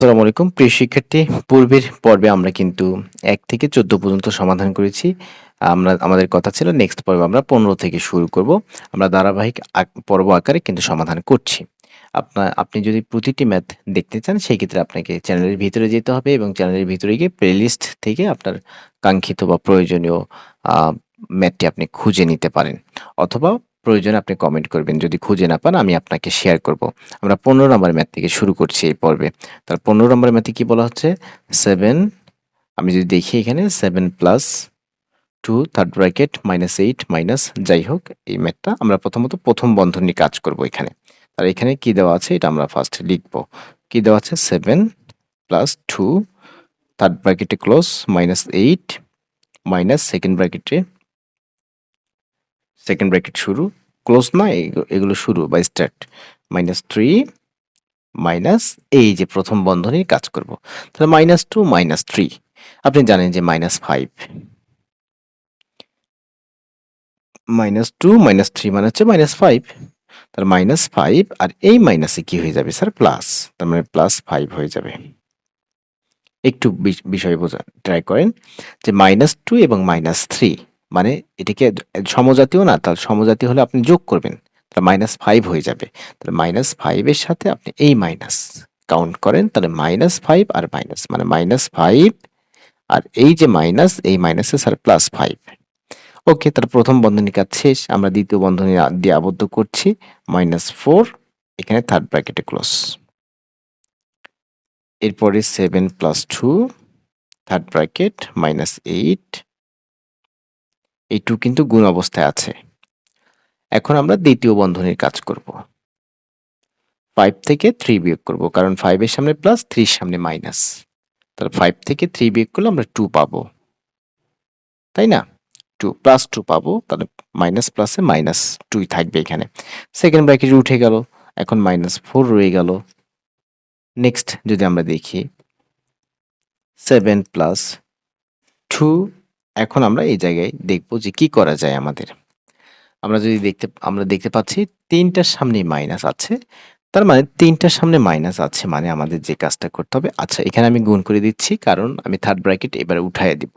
আসসালামু আলাইকুম প্রিয় শিক্ষার্থী। পূর্বের পর্বে আমরা কিন্তু ১ থেকে ১৪ পর্যন্ত সমাধান করেছি। আমাদের কথা ছিল নেক্সট পর্বে আমরা ১৫ থেকে শুরু করব। আমরা ধারাবাহিক পর্ব আকারে কিন্তু সমাধান করছি। আপনি যদি প্রতিটি ম্যাথ দেখতে চান সেক্ষেত্রে আপনাকে চ্যানেলের ভিতরে যেতে হবে এবং চ্যানেলের ভিতরে গিয়ে প্লেলিস্ট থেকে আপনার কাঙ্ক্ষিত বা প্রয়োজনীয় আ ম্যাথটি আপনি খুঁজে নিতে পারেন। অথবা প্রয়োজনে আপনি কমেন্ট করবেন। যদি খুঁজে না পান আমি আপনাকে শেয়ার করব। আমরা ১৫ নম্বর ম্যাথ থেকে শুরু করছি এই পর্বে। তাহলে ১৫ নম্বরের ম্যাথে কি বলা হচ্ছে? 7 আমি যদি দেখি এখানে 7 plus 2 third bracket minus 8 minus যাই হোক এই ম্যাথটা আমরা প্রথমত প্রথম বন্ধনী নিয়ে কাজ করব এখানে। আর এখানে কি দেওয়া আছে এটা আমরা ফার্স্ট লিখব। কি দেওয়া আছে? 7 প্লাস 2 থার্ড ব্র্যাকেটে close minus 8 minus second bracket শুরু ক্লোজ না এগুলো শুরু বা স্টার্ট মাইনাস 3 মাইনাস এই যে প্রথম বন্ধনী কাজ করব। তাহলে -2 -3 আপনি জানেন যে -5 -2 -3 মানে হচ্ছে -5 তাহলে -5 আর এই মাইনাসে কি হয়ে যাবে স্যার প্লাস তার মানে +5 হয়ে যাবে। একটু বিষয় বোঝা ট্রাই করেন যে -2 এবং -3 মানে এটাকে সমজাতীয় না তাহলে সমজাতীয় হলে আপনি যোগ করবেন তাহলে -5 হয়ে যাবে। তাহলে -5 এর সাথে আপনি এই মাইনাস কাউন্ট করেন তাহলে -5 আর মাইনাস মানে -5 আর এই যে মাইনাস এই মাইনাসে স্যার +5 ওকে তাহলে প্রথম বন্ধনীর কাজ শেষ। আমরা দ্বিতীয় বন্ধনী দিয়ে আবদ্ধ করছি -4 এখানে থার্ড ব্র্যাকেটে ক্লোজ এরপরে 7 প্লাস 2 থার্ড ব্র্যাকেট -8 এই 2 কিন্তু গুণ অবস্থায় আছে। এখন আমরা দ্বিতীয় বন্ধনীর কাজ করব। 5 থেকে 3 বিয়োগ করব কারণ 5 এর সামনে প্লাস 3 এর সামনে মাইনাস। তাহলে 5 থেকে 3 বিয়োগ করলে আমরা 2 পাবো। তাই না? 2 প্লাস 2 পাবো তাহলে মাইনাস প্লাসে -2 থাকবে এখানে। সেকেন্ড ব্র্যাকেট উঠে গেল। এখন -4 রয়ে গেল। নেক্সট যদি আমরা দেখি 7 প্লাস 2 এখন আমরা এই জায়গায় দেখব যে কি করা যায় আমাদের। আমরা দেখতে পাচ্ছি ৩ টার সামনেই মাইনাস আছে। তার মানে ৩ টার সামনে মাইনাস আছে মানে আমাদের যে কাজটা করতে হবে আচ্ছা এখানে আমি গুণ করে দিচ্ছি কারণ আমি থার্ড ব্র্যাকেট এবারে উঠাইয়া দিব।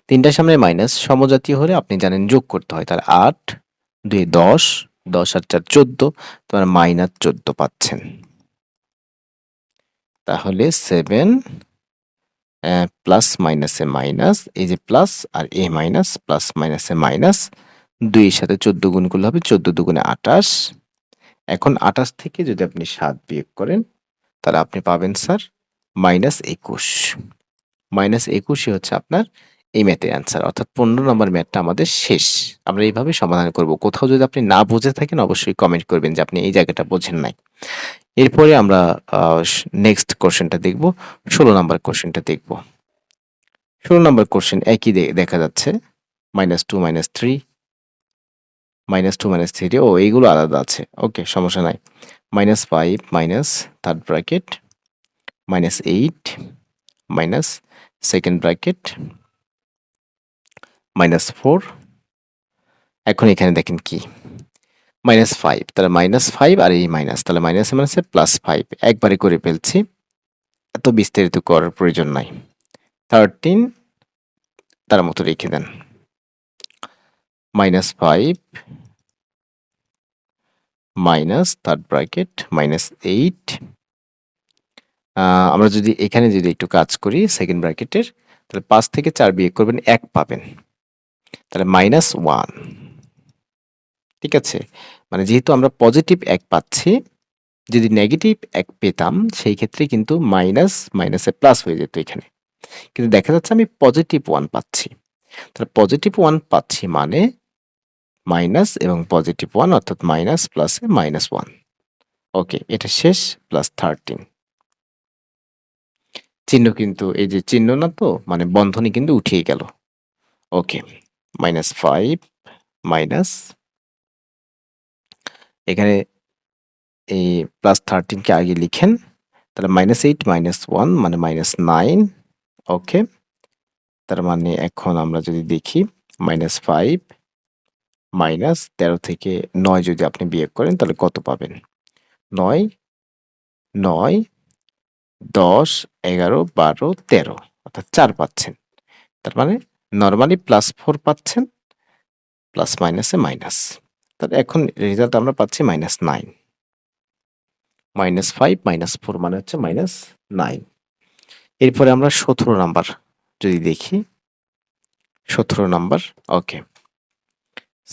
৩ টার সামনে মাইনাস সমজাতীয় হলে আপনি জানেন যোগ করতে হয়। তাহলে ৮, ২ ১০, ১০ আর ৪ ১৪ তার -১৪ পাচ্ছেন। তাহলে 7 প্লাস মাইনাসে মাইনাস এই যে প্লাস আর এ মাইনাস প্লাস মাইনাসে মাইনাস ২ এর সাথে ১৪ গুণ করলে হবে ১৪ দুগুণে ২৮ এখন ২৮ থেকে যদি আপনি ৭ বিয়োগ করেন তাহলে আপনি পাবেন স্যার -২১ -২১ই হচ্ছে আপনার এই ম্যাথের অ্যান্সার অর্থাৎ ১৫ নম্বর ম্যাথটা আমাদের শেষ। আমরা এইভাবে সমাধান করব। কোথাও যদি আপনি না বুঝে থাকেন অবশ্যই কমেন্ট করবেন যে আপনি এই জায়গাটা বোঝেন নাই। এরপরে আমরা আ নেক্সট কোয়েশ্চেনটা দেখব। ১৬ নাম্বার কোয়েশ্চেনটা দেখব। ১৬ নাম্বার কোয়েশ্চেন একই দেখা যাচ্ছে। -2 -3 -2 -3 ও এইগুলো আলাদা আছে। ওকে সমস্যা নাই। -5 minus third bracket -8 minus second bracket -4 এখন এখানে দেখেন কি -5 তাহলে -5 আর এই মাইনাস তাহলে মাইনাসে মাইনাসে +5 একবারে করে ফেলছি। এত বিস্তারিত করার প্রয়োজন নাই। 13 তার মতো রেখে দেন। -5 মাইনাস থার্ড ব্র্যাকেট -8 আমরা যদি এখানে যদি একটু কাজ করি সেকেন্ড ব্র্যাকেটের তাহলে ৫ থেকে ৪ বিয়োগ করবেন ১ পাবেন। তাহলে -1 ঠিক আছে? মানে যেহেতু আমরা পজিটিভ ১ পাচ্ছি, যদি নেগেটিভ ১ পেতাম সেই ক্ষেত্রে কিন্তু মাইনাসে প্লাস হয়ে যেত এখানে। কিন্তু দেখা যাচ্ছে আমি পজিটিভ ১ পাচ্ছি। তাহলে পজিটিভ 1 পাচ্ছি মানে মাইনাস এবং পজিটিভ 1 অর্থাৎ মাইনাস প্লাসে -1 ওকে এটা শেষ প্লাস 13 চিহ্ন কিন্তু এই যে চিহ্ন না তো মানে বন্ধনী কিন্তু উঠিয়ে গেল। ওকে -5 মাইনাস এখানে এই +13 কে আগে লিখেন। তাহলে -8 -1 মানে -9 ওকে। তার মানে এখন আমরা যদি দেখি -5 -13 থেকে ৯ যদি আপনি বিয়োগ করেন তাহলে কত পাবেন? ৯, ৯ 10, 11, 12, 13 অর্থাৎ 4 পাচ্ছেন। তার মানে নরমালি +4 পাচ্ছেন, প্লাস মাইনাসে মাইনাস। তাহলে এখন রেজাল্ট আমরা পাচ্ছি -9, -5, -4 মানে হচ্ছে -9। এরপরে আমরা 17 নাম্বার যদি দেখি, 17 নাম্বার, ওকে।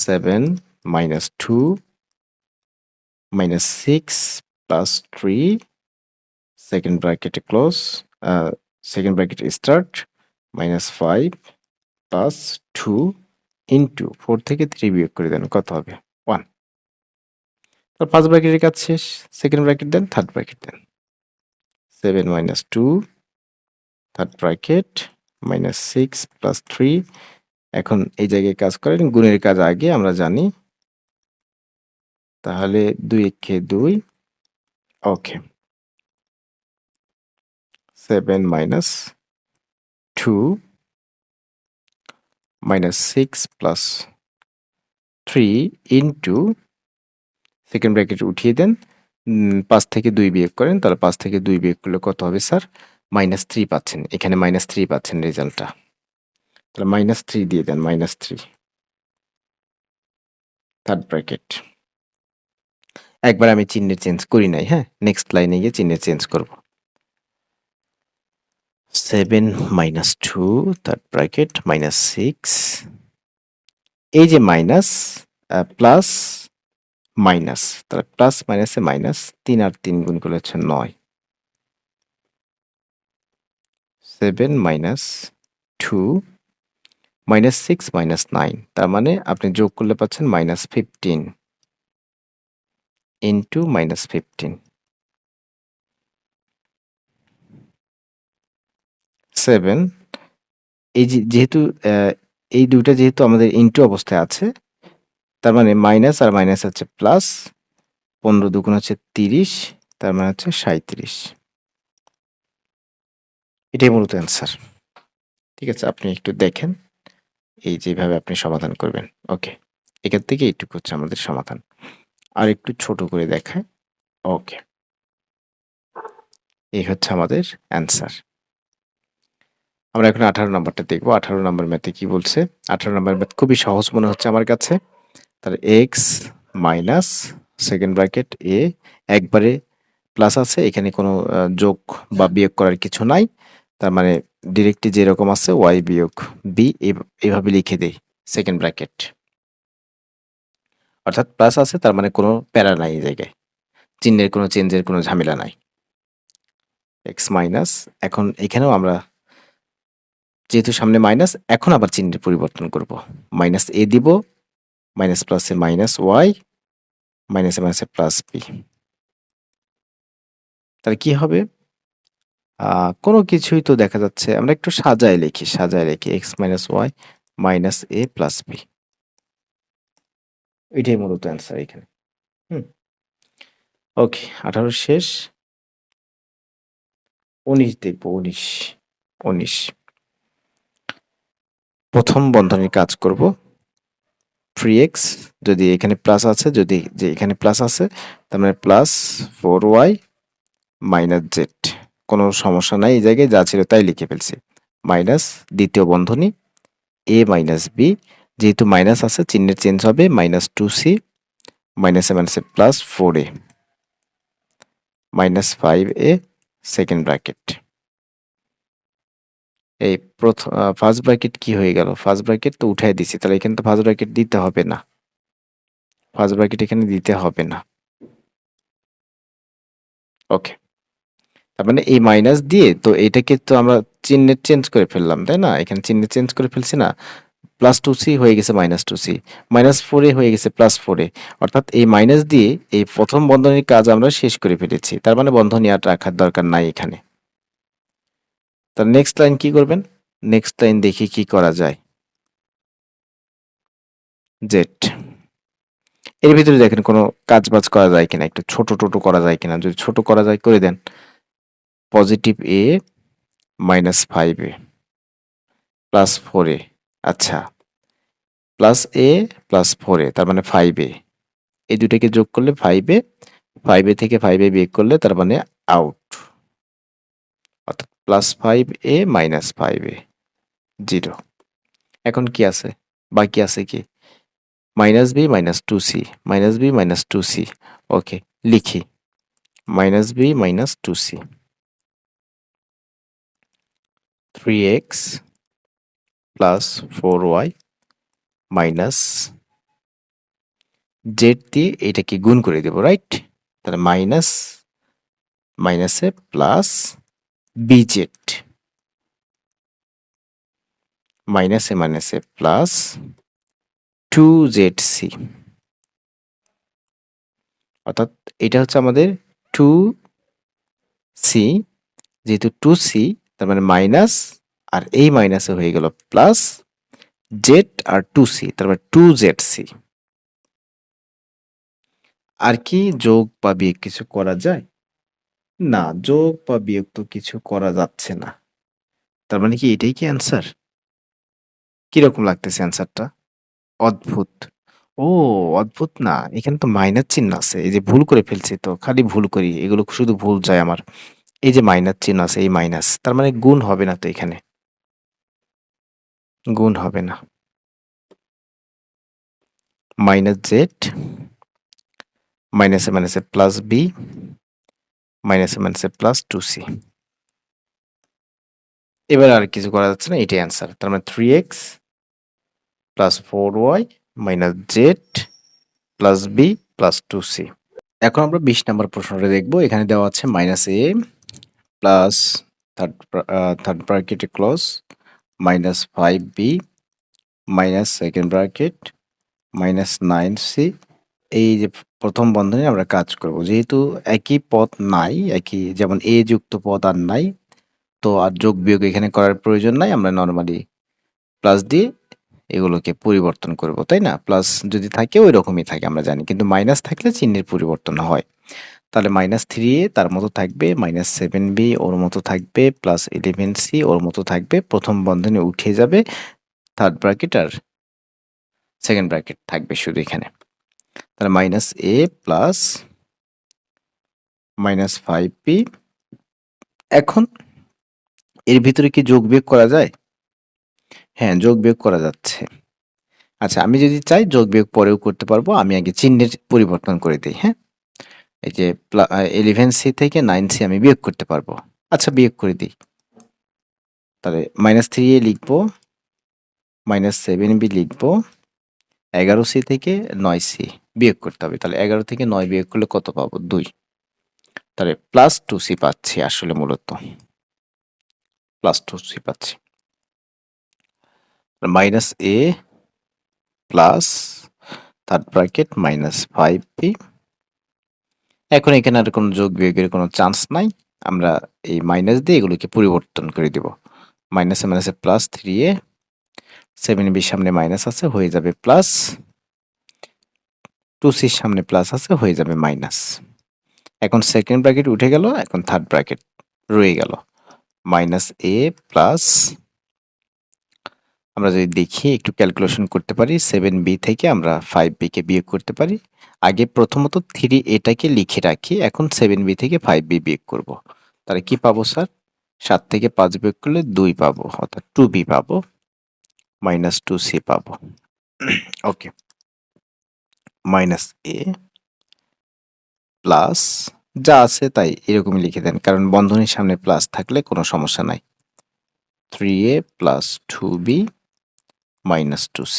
7 - 2 -6 + 3 সেকেন্ড ব্র্যাকেটে close, second bracket start, -5 + 2 into 4 থেকে 3 বিয়োগ করে দেন, কত হবে? 1। তো ফার্স্ট ব্র্যাকেটের কাজ শেষ, সেকেন্ড ব্র্যাকেট দেন, থার্ড ব্র্যাকেট দেন। 7 - 2 থার্ড ব্র্যাকেট -6 + 3। এখন এই জায়গায় কাজ করেন, গুণের কাজ আগে আমরা জানি, তাহলে 2 একে 2, ওকে। 7 - 2 -6 + 3 ইনটু সেকেন্ড ব্র্যাকেট উঠিয়ে দেন, 5 থেকে 2 বিয়োগ করেন, তাহলে 5 থেকে 2 বিয়োগ করলে কত হবে স্যার? -3 পাচ্ছেন। এখানে -3 পাচ্ছেন রেজাল্টটা। তাহলে -3 দিয়ে দেন, -3 থার্ড ব্র্যাকেট। একবার আমি চিহ্নের চেঞ্জ করি নাই, হ্যাঁ? নেক্সট লাইনে গিয়ে চিহ্নের চেঞ্জ করব। 7 - 2 থার্ড ব্র্যাকেট -6, এই যে মাইনাস, প্লাস মাইনাস, তাহলে প্লাস মাইনাসে মাইনাস, 3 আর 3 গুণ করলে হচ্ছে 9। 7 - 2 -6 -9, তার মানে আপনি যোগ করলে পাচ্ছেন -15 ইনটু -15। 7, এই যেহেতু এই দুইটা যেহেতু আমাদের ইনটু অবস্থায় আছে, তার মানে মাইনাস আর মাইনাস হচ্ছে প্লাস, 15 দুগুণ হচ্ছে 30, তার মানে হচ্ছে 37। এটাই মূলত অ্যান্সার। ঠিক আছে, আপনি একটু দেখেন এই যেভাবে আপনি সমাধান করবেন। ওকে, এখান থেকে এইটুকু হচ্ছে আমাদের সমাধান। আর একটু ছোট করে দেখায়। ওকে, এই হচ্ছে আমাদের অ্যান্সার। আমরা এখন 18 নাম্বারটা দেখব। 18 নাম্বার ম্যাথে কি বলছে? 18 নাম্বার ম্যাথ খুবই সহজ মনে হচ্ছে আমার কাছে। তাহলে এক্স মাইনাস সেকেন্ড ব্র্যাকেট এ, একবারে প্লাস আছে, এখানে কোনো যোগ বা বিয়োগ করার কিছু নাই। তার মানে ডিরেক্টলি যেরকম আছে ওয়াই বিয়োগ বি, এভাবে লিখে দেই সেকেন্ড ব্র্যাকেট। অর্থাৎ প্লাস আছে, তার মানে কোনো প্যারা নাই এই জায়গায়, চিহ্নের কোনো চেঞ্জের কোনো ঝামেলা নাই। এক্স মাইনাস, এখন এখানেও আমরা যেহেতু সামনে মাইনাস, এখন আবার চিহ্নের পরিবর্তন করব। মাইনাস এ দিব, মাইনাস প্লাসে মাইনাস ওয়াই, মাইনাসে মাইনাসে প্লাস বি। তাহলে কি হবে? কোনো কিছুই তো দেখা যাচ্ছে, আমরা একটু সাজায় লিখি x minus Y minus A plus B. এটাই মূলত অ্যান্সার এখানে। ওকে, 18 শেষ, 19 দেখবো। 19 প্রথম বন্ধনীর কাজ করব। 3x, যদি এখানে প্লাস আছে, যদি যে এখানে প্লাস আছে, তার মানে প্লাস 4y মাইনাস জেড, কোনো সমস্যা নাই, এই জায়গায় যা ছিল তাই লিখে ফেলছি। মাইনাস দ্বিতীয় বন্ধনী এ মাইনাস বি, যেহেতু মাইনাস আছে চিহ্নের চেঞ্জ হবে, -2c মাইনাসে মাইনাসে plus 4a -5a second bracket. এই প্রথম ফার্স্ট ব্র্যাকেট কি হয়ে গেল? ফার্স্ট ব্র্যাকেট তো উঠাই দিছি, তাহলে এখানে তো ফার্স্ট ব্র্যাকেট দিতে হবে না, ফার্স্ট ব্র্যাকেট এখানে দিতে হবে না। ওকে, তার মানে এই মাইনাস দিয়ে তো এটাকে তো আমরা চিহ্নের চেঞ্জ করে ফেললাম, তাই না? এখানে চিহ্নের চেঞ্জ করে ফেলছি না, +2c হয়ে গেছে -2c, -4a হয়ে গেছে +4a, অর্থাৎ এই মাইনাস দিয়ে এই প্রথম বন্ধনীর কাজ আমরা শেষ করে ফেলেছি। তার মানে বন্ধনী আর রাখার দরকার নাই এখানে। তার নেক্সট লাইন কি করবেন? নেক্সট লাইন দেখি কি করা যায়। জেড, এর ভিতরে দেখেন কোনো কাজ বাজ করা যায় কিনা, একটু ছোট টোটো করা যায় কিনা, যদি ছোট করা যায় করে দেন। পজিটিভ এ -5a +4a, আচ্ছা, প্লাস এ প্লাস 4a, তার মানে 5a, এই দুটাকে যোগ করলে 5a, 5a থেকে 5a বিয়োগ করলে তার মানে out. Plus 5a minus 5a 0। এখন কি আছে? বাকি আছে কি? Minus B minus 2c, minus B minus 2c। Okay, লিখি minus B minus 2c, 3x plus 4y minus Z দিয়ে এটাকে গুণ করে দেব, রাইট? তাহলে মাইনাস মাইনাসে প্লাস বিজেড, মাইনাসে মাইনাসে প্লাস 2zc, অর্থাৎ এটা হচ্ছে আমাদের 2c, যেহেতু 2c তার মানে মাইনাস, আর এই মাইনাসে হয়ে গেল প্লাস জেড আর 2c, তার মানে 2zc। আর কি যোগ বা বিয়োগ কিছু করা যায়? না, যোগ বা বিয়োগ তো কিছু করা যাচ্ছে না। তার মানে কি এটাই কি অ্যান্সার? কিরকম লাগতেছে অ্যান্সারটা? অদ্ভুত। ও, অদ্ভুত না, এখানে তো মাইনাস চিহ্ন আছে। এই যে ভুল করে ফেলছি, তো খালি ভুল করি, এগুলো শুধু ভুল যায় আমার। এই যে মাইনাস চিহ্ন আছে, এই মাইনাস তার মানে গুণ হবে না, তো এখানে গুণ হবে না। মাইনাস জেড মাইনাসে মাইনাসে প্লাস বি মাইনাসে মাইনাসে প্লাস 2c। এবার আর কিছু করা যাচ্ছে না, এটাই অ্যান্সার। তার মানে 3x plus 4y minus Z plus B plus 2c। এখন আমরা 20 নম্বর প্রশ্নটা দেখব। এখানে দেওয়া আছে মাইনাস এ প্লাস থার্ড ব্র্যাকেটে close minus 5b minus second bracket minus 9c। এই যে প্রথম বন্ধনী আমরা কাজ করব, যেহেতু একই পদ নাই, একই যেমন এ যুক্ত পদ আর নাই, তো আর যোগ বিয়োগ এখানে করার প্রয়োজন নাই। আমরা নর্মালি প্লাস দিয়ে এগুলোকে পরিবর্তন করব, তাই না? প্লাস যদি থাকে ওই রকমই থাকে আমরা জানি, কিন্তু মাইনাস থাকলে চিহ্নের পরিবর্তন হয়। তাহলে মাইনাস 3a তার মতো থাকবে, মাইনাস 7b ওর মতো থাকবে, প্লাস 11c ওর মতো থাকবে। প্রথম বন্ধনী উঠে যাবে, থার্ড ব্র্যাকেট আর সেকেন্ড ব্র্যাকেট থাকবে শুধু এখানে। তাহলে minus a plus minus 5b। এখন এর ভিতরে কি যোগ বিয়োগ করা যায়? হ্যাঁ, যোগ বিয়োগ করা যাচ্ছে। আচ্ছা, আমি যদি চাই যোগ বিয়োগ পরেও করতে পারবো। আমি আগে চিহ্নের পরিবর্তন করে দিই, হ্যাঁ? এই যে 11c থেকে 9c আমি বিয়োগ করতে পারবো। আচ্ছা, বিয়োগ করে দিই। তাহলে মাইনাস 3a লিখবো, মাইনাস 7b লিখবো, 11c থেকে 9c বিয়োগ করতে হবে। তাহলে 11 থেকে 9 বিয়োগ করলে কত পাবো? 2। তাহলে প্লাস 2c পাচ্ছি, আসলে মূলত প্লাস 2c পাচ্ছি। Minus a plus third bracket minus 5b। এখন এখানে আর কোনো যোগ বিয়োগের কোনো চান্স নাই। আমরা এই মাইনাস দিয়ে এগুলোকে পরিবর্তন করে দিব। মাইনাসে মাইনাসে প্লাস 3a, 7b সামনে মাইনাস আছে, হয়ে যাবে প্লাস, 2c সামনে প্লাস আছে, হয়ে যাবে মাইনাস। এখন সেকেন্ড ব্র্যাকেট উঠে গেল, এখন থার্ড ব্র্যাকেট রয়ে গেল। মাইনাস a প্লাস, আমরা যদি দেখি একটু ক্যালকুলেশন করতে পারি, 7b থেকে আমরা 5b কে বিয়োগ করতে পারি। আগে প্রথমত 3a-টাকে লিখে রাখি, এখন 7b থেকে 5b বিয়োগ করব। তাহলে কি পাবো স্যার? 7 থেকে 5 বিয়োগ করলে 2 পাবো, অর্থাৎ 2b পাবো, মাইনাস 2c পাবো। ওকে, মাইনাস a প্লাস যা আছে তাই এরকমই লিখে দেন, কারণ বন্ধনীর সামনে প্লাস থাকলে কোনো সমস্যা নাই। 3a plus 2b minus 2c।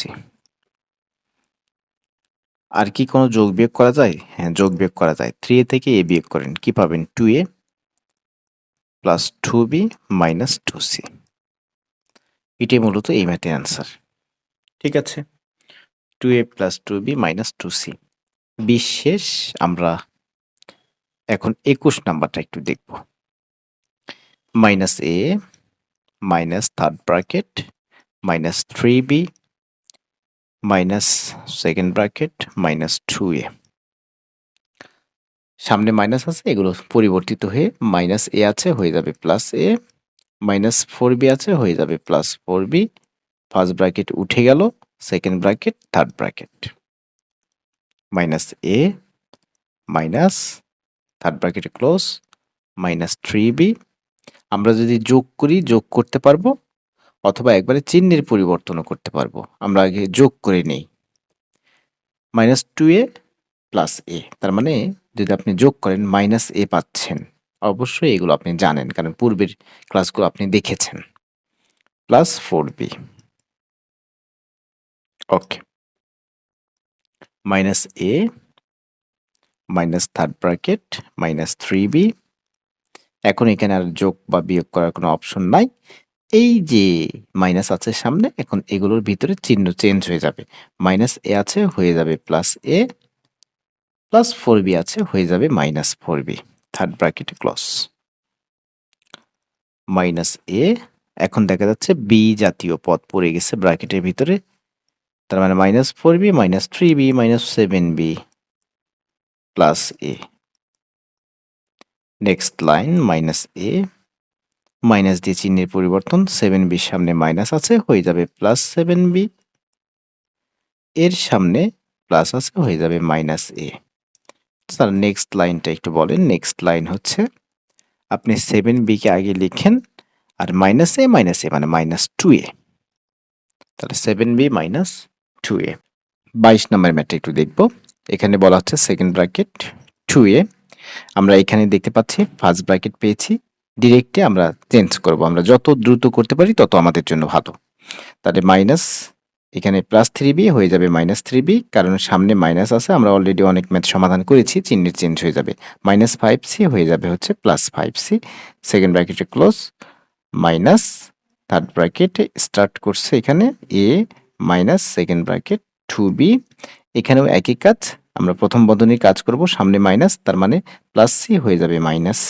আর কি কোনো যোগ বিয়োগ করা যায়? হ্যাঁ, যোগ বিয়োগ করা যায়। 3a থেকে a বিয়োগ করেন, কি পাবেন? 2a plus 2b minus 2c। এটাই মূলত এই ম্যাথের অ্যান্সার। ঠিক আছে, 2a plus 2b minus 2c। বিশেষ আমরা এখন 21 নাম্বারটা একটু দেখব। Minus a minus third bracket minus 3b minus second bracket minus 2a। সামনে মাইনাস আছে, এগুলো পরিবর্তিত হয়ে মাইনাস a আছে, হয়ে যাবে প্লাস a, মাইনাস 4b আছে, হয়ে যাবে প্লাস 4b। ফার্স্ট ব্র্যাকেট উঠে গেল, second bracket third bracket minus a minus third bracket close minus 3b। আমরা যদি যোগ করি, যোগ করতে পারবো অথবা একবারে চিহ্নের পরিবর্তনও করতে পারবো। আমরা আগে যোগ করে নেই। -2a + a, তার মানে যদি আপনি যোগ করেন -a পাচ্ছেন। অবশ্যই এগুলো আপনি জানেন, কারণ পূর্বের ক্লাসগুলো আপনি দেখেছেন। +4b, okay. -a third bracket -3b। এখন এখানে আর যোগ বা বিয়োগ করার কোনো অপশন নাই। এই যে মাইনাস আছে সামনে, এখন এগুলোর ভিতরে চিহ্ন চেঞ্জ হয়ে যাবে। -a আছে, হয়ে যাবে +a, +4b আছে, হয়ে যাবে -4b, third bracket close. -a, এখন দেখা যাচ্ছে b জাতীয় পদ পড়ে গেছে ব্র্যাকেটের ভিতরে, তার মানে -4b, -3b, -7b +a। Next line -a, minus দিয়ে চিহ্নের পরিবর্তন, 7b সামনে মাইনাস আছে, হয়ে যাবে +7b, এর সামনে প্লাস আছে, হয়ে যাবে -a। স্যার নেক্সট লাইনটা একটু বলেন। নেক্সট লাইন হচ্ছে আপনি 7b কে আগে লিখেন আর -a মানে -2a, তাহলে 7b - 2a। 22 নম্বর ম্যাথটা একটু দেখব। এখানে বলা হচ্ছে সেকেন্ড ব্র্যাকেট 2a, আমরা এখানে দেখতে পাচ্ছি ফার্স্ট ব্র্যাকেট পেয়েছি, ডিরেক্টলি আমরা চেঞ্জ করব। আমরা যত দ্রুত করতে পারি তত আমাদের জন্য ভালো। তাহলে মাইনাস, এখানে +3b হয়ে যাবে -3b, কারণ সামনে মাইনাস আছে, আমরা অলরেডি অনেক ম্যাথ সমাধান করেছি, চিহ্নের চেঞ্জ হয়ে যাবে। -5c হয়ে যাবে হচ্ছে +5c, সেকেন্ড ব্র্যাকেটে ক্লোজ, মাইনাস থার্ড ব্র্যাকেটে স্টার্ট করছে এখানে a minus second bracket 2b, এখানেও একই কাজ, আমরা প্রথম বন্ধনীর কাজ করব, সামনে মাইনাস, তার মানে +c হয়ে যাবে -c,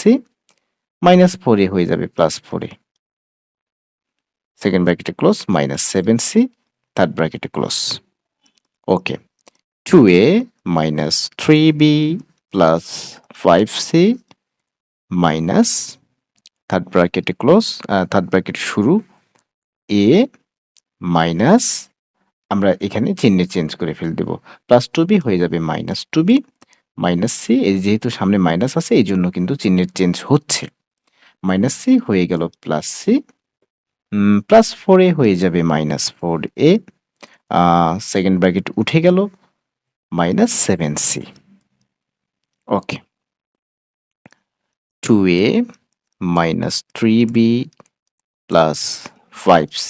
-4a হয়ে যাবে +4a, সেকেন্ড ব্র্যাকেটে ক্লোজ, -7c, থার্ড ব্র্যাকেটে close. Okay, 2a - 3b + 5c minus third ব্র্যাকেটে ক্লোজ, থার্ড ব্র্যাকেট শুরু, a মাইনাস, আমরা এখানে চিহ্নের চেঞ্জ করে ফেল দেব, +2b হয়ে যাবে -2b, -c, এই যেহেতু সামনে মাইনাস আছে এই জন্য কিন্তু চিহ্নের চেঞ্জ হচ্ছে, -c হয়ে গেল +c, +4a হয়ে যাবে -4a, সেকেন্ড ব্র্যাকেট উঠে গেল, -7c। ওকে, 2a - 3b + 5c।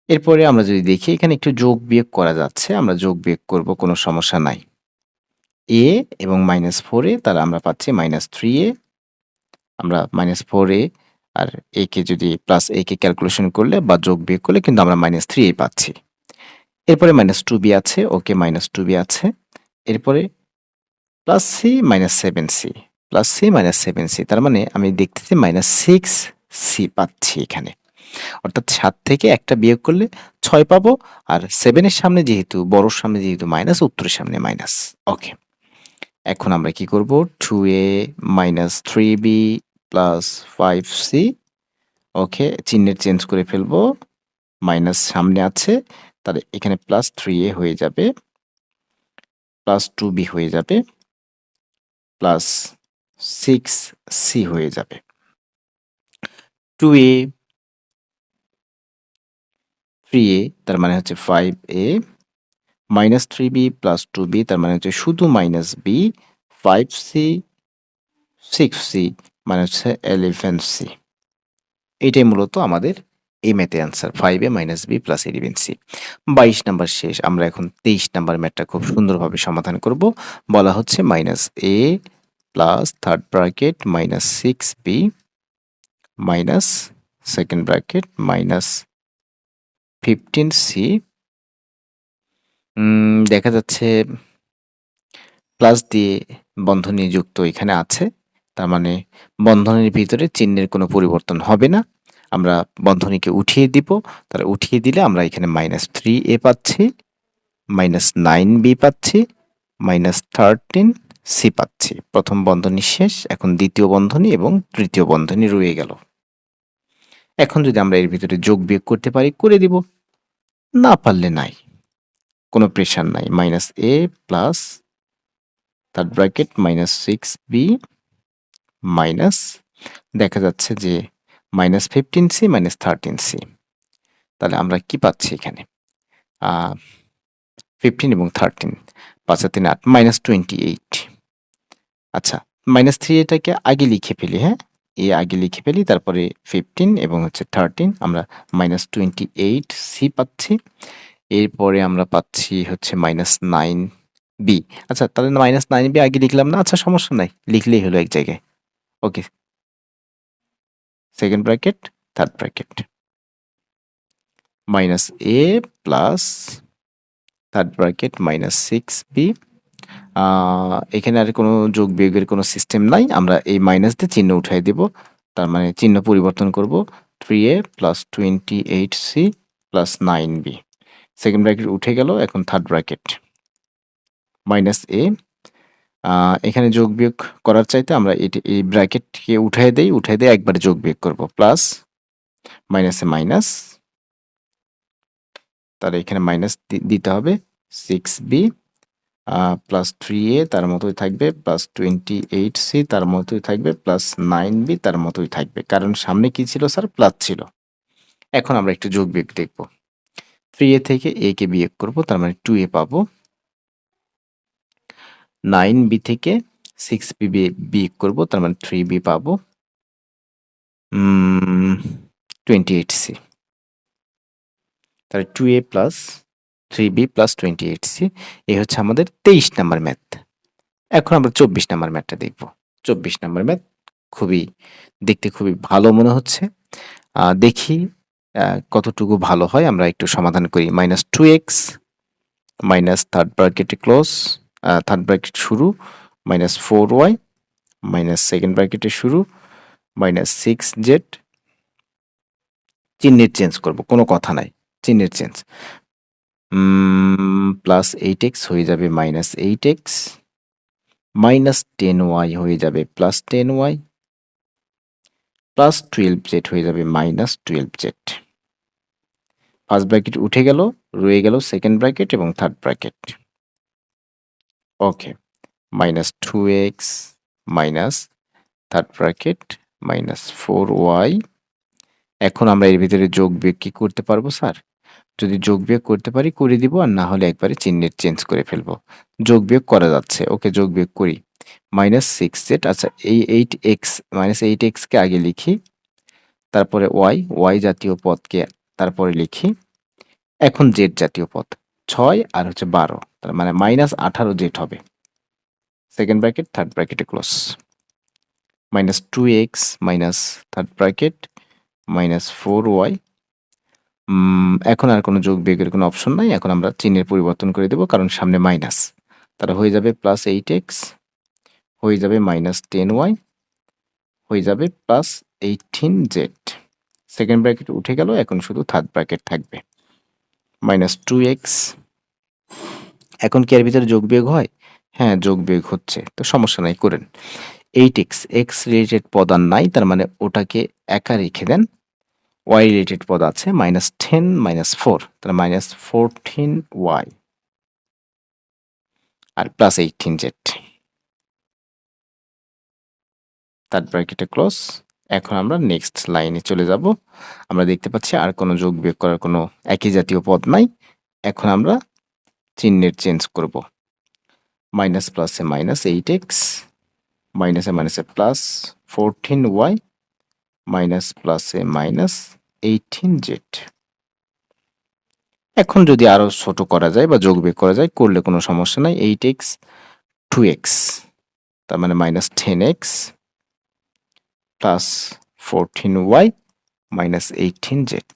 এরপরে আমরা যদি দেখি এখানে একটু যোগ বিয়োগ করা যাচ্ছে, আমরা যোগ বিয়োগ করব, কোনো সমস্যা নাই। a এবং -4a, তাহলে আমরা পাচ্ছি -3a, আমরা -4a আর a কে যদি +a কে ক্যালকুলেশন করলে বা যোগ বিয়োগ করলে কিন্তু আমরা -3a পাচ্ছি। এরপরে -2b আছে, ওকে, -2b আছে। এরপরে +c -7c, +c -7c, তার মানে আমি দেখতেছি -6c পাচ্ছি এখানে। অর্থাৎ 7 থেকে একটা বিয়োগ করলে 6 পাবো, আর 7 এর সামনে যেহেতু, বড়র সামনে যেহেতু মাইনাস, উত্তরের সামনে মাইনাস। ওকে, এখন আমরা কি করব, 2a - 3b + 5c, ওকে, চিহ্নের চেঞ্জ করে ফেলবো, মাইনাস সামনে আছে, তাহলে এখানে +3a হয়ে যাবে, +2b হয়ে যাবে, +6c হয়ে যাবে। 2a 3a, তার মানে হচ্ছে 5a, -3b + 2b, তার মানে হচ্ছে শুধু -b, 5c 6c মানে হচ্ছে 11c। এটাই মূলত আমাদের এই ম্যাথের answer, 5a - b + 11c। 22 number শেষ। আমরা এখন 23 নাম্বার ম্যাথটা খুব সুন্দরভাবে সমাধান করব। বলা হচ্ছে -a plus third bracket -6b minus second bracket -15c, দেখা যাচ্ছে প্লাস দিয়ে বন্ধনী যুক্ত এখানে আছে, তার মানে বন্ধনীর ভিতরে চিহ্নের কোনো পরিবর্তন হবে না। আমরা বন্ধনীকে উঠিয়ে দিব, তাহলে উঠিয়ে দিলে আমরা এখানে -3a পাচ্ছি, -9b পাচ্ছি, -13c পাচ্ছি। প্রথম বন্ধনী শেষ, এখন দ্বিতীয় বন্ধনী এবং তৃতীয় বন্ধনী রয়ে গেল। এখন যদি আমরা এর ভিতরে যোগ বিয়োগ করতে পারি করে দিব, না পারলে নাই, কোনো প্রেশার নাই। -a plus third bracket -6b minus দেখা যাচ্ছে যে -15c -13c। তাহলে আমরা কি পাচ্ছি এখানে? 15 এবং 13, 5 আর 3 8, -28। আচ্ছা, -3 এটাকে আগে লিখে ফেলি, হ্যাঁ? আগে লিখে ফেলি, তারপরে 15 এবং হচ্ছে 13 আমরা -28c পাচ্ছি। এরপরে আমরা পাচ্ছি হচ্ছে -9b। আচ্ছা, তাহলে -9b আগে লিখলাম না? আচ্ছা, সমস্যা নাই, লিখলেই হলো এক জায়গায়। Okay, second bracket, third bracket, -a plus third bracket -6b। এখানে আর কোনো যোগ বিয়োগের কোনো সিস্টেম নাই, আমরা এই মাইনাস দিয়ে চিহ্ন উঠাই দেব, তার মানে চিহ্ন পরিবর্তন করব। 3a plus 28c plus 9b, second bracket উঠে গেল। এখন থার্ড ব্র্যাকেট -a, এখানে যোগ বিয়োগ করার চাইতে আমরা এই ব্র্যাকেটকে উঠাই দিয়ে একবারে যোগ বিয়োগ করব, প্লাস মাইনাসে মাইনাস, তাহলে এখানে মাইনাস দিতে হবে। 6b প্লাস 3a তার মতোই থাকবে, প্লাস 28c তার মতোই থাকবে, প্লাস 9b তার মতোই থাকবে, কারণ সামনে কি ছিল স্যার? প্লাস ছিল। এখন আমরা একটু যোগ বিয়োগ দেখব। 3a থেকে a কে বিয়োগ করব, তার মানে 2a পাবো। 9b থেকে 6b বিয়োগ করব, তার মানে 3b পাবো। 28c, তাহলে 2a plus 3b plus 28c, এই হচ্ছে আমাদের 23 নাম্বার ম্যাথ। এখন আমরা 24 নাম্বার ম্যাথটা দেখব। 24 নাম্বার ম্যাথ দেখতে খুবই ভালো মনে হচ্ছে। দেখি কতটুকু ভালো হয়। আমরা একটু সমাধান করি। -2x মাইনাস থার্ড ব্র্যাকেটে ক্লোজ, থার্ড ব্র্যাকেট শুরু, -4y মাইনাস সেকেন্ড ব্র্যাকেটে শুরু, -6z, চিহ্নের চেঞ্জ করব, কোনো কথা নাই, চিহ্নের চেঞ্জ, প্লাস 8x হয়ে যাবে -8x, -10y হয়ে যাবে প্লাস 10y, প্লাস 12z হয়ে যাবে -12z। ফার্স্ট ব্র্যাকেট উঠে গেল, রয়ে গেল সেকেন্ড ব্র্যাকেট এবং থার্ড ব্র্যাকেট। ওকে, -2x minus third bracket -4y। এখন আমরা এর ভিতরে যোগ বিয়োগ কি করতে পারবো স্যার? যদি যোগ বিয়োগ করতে পারি করে দিব, আর না হলে একবারে চিহ্নের চেঞ্জ করে ফেলবো। যোগ বিয়োগ করা যাচ্ছে, ওকে যোগ বিয়োগ করি। -6z, আচ্ছা এই 8x -8x কে আগে লিখি, তারপরে y জাতীয় পদকে তারপরে লিখি। এখন z জাতীয় পদ 6 আর হচ্ছে 12, তার মানে -18z হবে। সেকেন্ড ব্র্যাকেট, থার্ড ব্র্যাকেটে close, -2x minus third bracket -4y। এখন আর কোনো যোগ বিয়োগের কোনো অপশন নাই, এখন আমরা চিহ্নের পরিবর্তন করে দেব, কারণ সামনে মাইনাস। তাহলে হয়ে যাবে +8x, হয়ে যাবে -10y, হয়ে যাবে +18z। সেকেন্ড ব্র্যাকেট উঠে গেল, এখন শুধু থার্ড ব্র্যাকেট থাকবে। -2x, এখন কি এর ভিতরে যোগ বিয়োগ হয়? হ্যাঁ, যোগ বিয়োগ হচ্ছে, তো সমস্যা নাই, করেন। 8x, x রিলেটেড পদ আর নাই, তার মানে ওটাকে একা রেখে দেন। y রিলেটেড পদ আছে, -10 -4, তাহলে -14y আর +18z। থার্ড ব্র্যাকেটে ক্লোজ। এখন আমরা নেক্সট লাইনে চলে যাব। আমরা দেখতে পাচ্ছি আর কোনো যোগ বিয়োগ করার কোনো একই জাতীয় পদ নাই। এখন আমরা চিহ্নের চেঞ্জ করব। মাইনাস প্লাসে -8x, মাইনাসে মাইনাসে +14y, মাইনাস প্লাসে -18z। এখন যদি আরো ছোট করা যায় বা যোগ বিয়োগ করা যায়, করলে কোনো সমস্যা নাই। 8x 2x, তার মানে -10x প্লাস 14y -18z।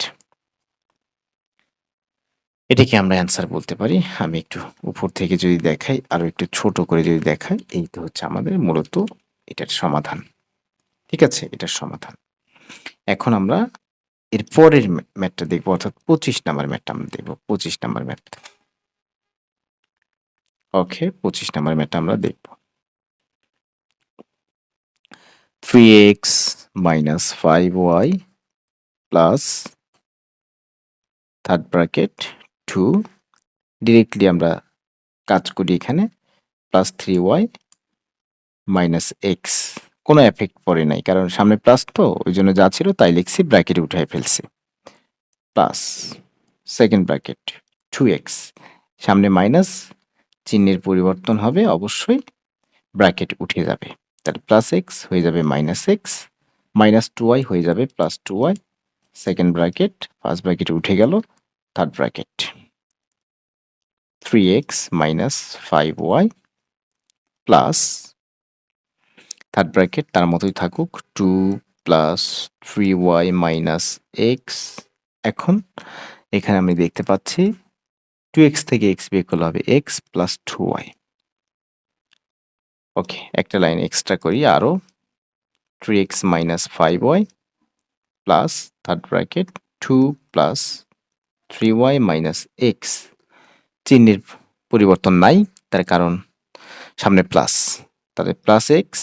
এটাকে আমরা অ্যান্সার বলতে পারি। আমি একটু উপর থেকে যদি দেখাই, আরো একটু ছোট করে যদি দেখাই, এই তো হচ্ছে আমাদের মূলত এটার সমাধান। ঠিক আছে, এটার সমাধান। এখন আমরা এর পরের ম্যাথটা দেখবো, অর্থাৎ 25 নাম্বার ম্যাথটা আমরা দেখবো। 25 নাম্বার ম্যাথ। ওকে, 25 নাম্বার ম্যাথটা আমরা দেখব। 3x minus 5y plus third bracket 2, directly আমরা কাজ করি এখানে, প্লাস 3y মাইনাস এক্স কোনো এফেক্ট পড়ে নাই, কারণ সামনে প্লাস তো ওই জন্য যা ছিল তাই লিখছি, ব্র্যাকেটে উঠাই ফেলছি। প্লাস সেকেন্ড ব্র্যাকেট 2x, সামনে মাইনাস, চিহ্নের পরিবর্তন হবে অবশ্যই, ব্র্যাকেট উঠে যাবে। তাহলে প্লাস এক্স হয়ে যাবে মাইনাস এক্স, মাইনাস 2y হয়ে যাবে plus 2y, second bracket, first ব্র্যাকেটে উঠে গেল, third bracket 3x minus 5y plus third bracket তার মতোই থাকুক, 2 প্লাস 3y মাইনাস এক্স। এখন এখানে আমি দেখতে পাচ্ছি 2x থেকে x বিয়োগ করলে হবে x প্লাস 2y। ওকে, একটা লাইন এক্সট্রা করি আরও, 3x minus 5y plus third bracket 2 plus 3y minus x. চিহ্নের পরিবর্তন নাই, তার কারণ সামনে প্লাস, তাহলে plus x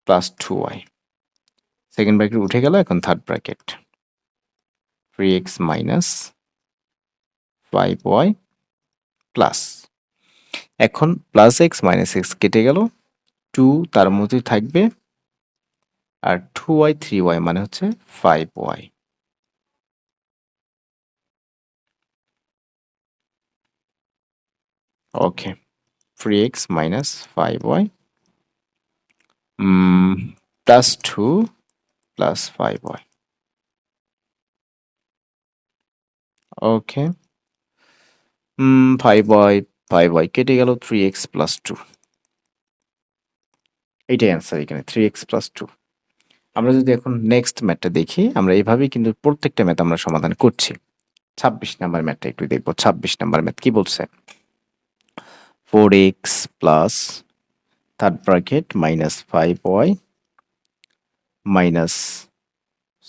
plus 2y, second bracket উঠে গেল, এখন third bracket 3x minus 5y plus, এখন প্লাস এক্স মাইনাস এক্স কেটে গেল, 2 তার মতোই থাকবে, আর 2y 3y মানে হচ্ছে 5y। ওকে, 3x minus 5y plus 2 plus 5y। ওকে, 5y কেটে গেল, 3x প্লাস 2, এইটাই অ্যান্সার এখানে 3x প্লাস 2। আমরা যদি এখন নেক্সট ম্যাথটা দেখি, আমরা এইভাবেই কিন্তু প্রত্যেকটা ম্যাথ আমরা সমাধান করছি। 26 নাম্বার ম্যাথটা একটু দেখবো। 26 নাম্বার ম্যাথ কি বলছে? 4x plus third bracket minus 5y minus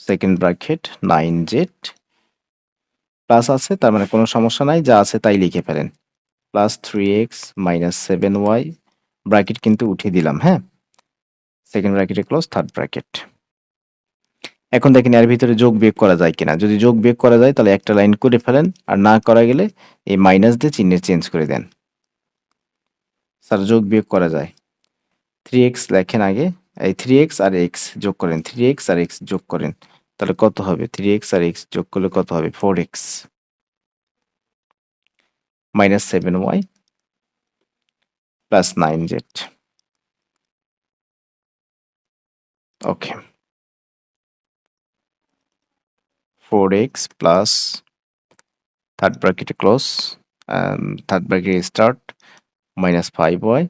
second bracket 9z plus আছে, তার মানে কোনো সমস্যা নাই, যা আছে তাই লিখে ফেলেন, plus 3x minus 7y, bracket কিন্তু উঠিয়ে দিলাম, হ্যাঁ, সেকেন্ড ব্র্যাকেটে ক্লোজ, থার্ড ব্র্যাকেট। এখন দেখেন এর ভিতরে যোগ বিয়োগ করা যায় কিনা, যদি যোগ বিয়োগ করা যায় তাহলে একটা লাইন করে ফেলেন, আর না করা গেলে এই মাইনাস দিয়ে চিহ্নের চেঞ্জ করে দেন। স্যার যোগ বিয়োগ করা যায়, 3x লেখেন আগে, এই 3x আর x যোগ করেন, 3x আর x যোগ করেন, তাহলে কত হবে? 3x আর x যোগ করলে কত হবে? 4x minus 7y plus 9z। Okay, 4x plus third ব্র্যাকেটে close, third bracket start, minus 5y,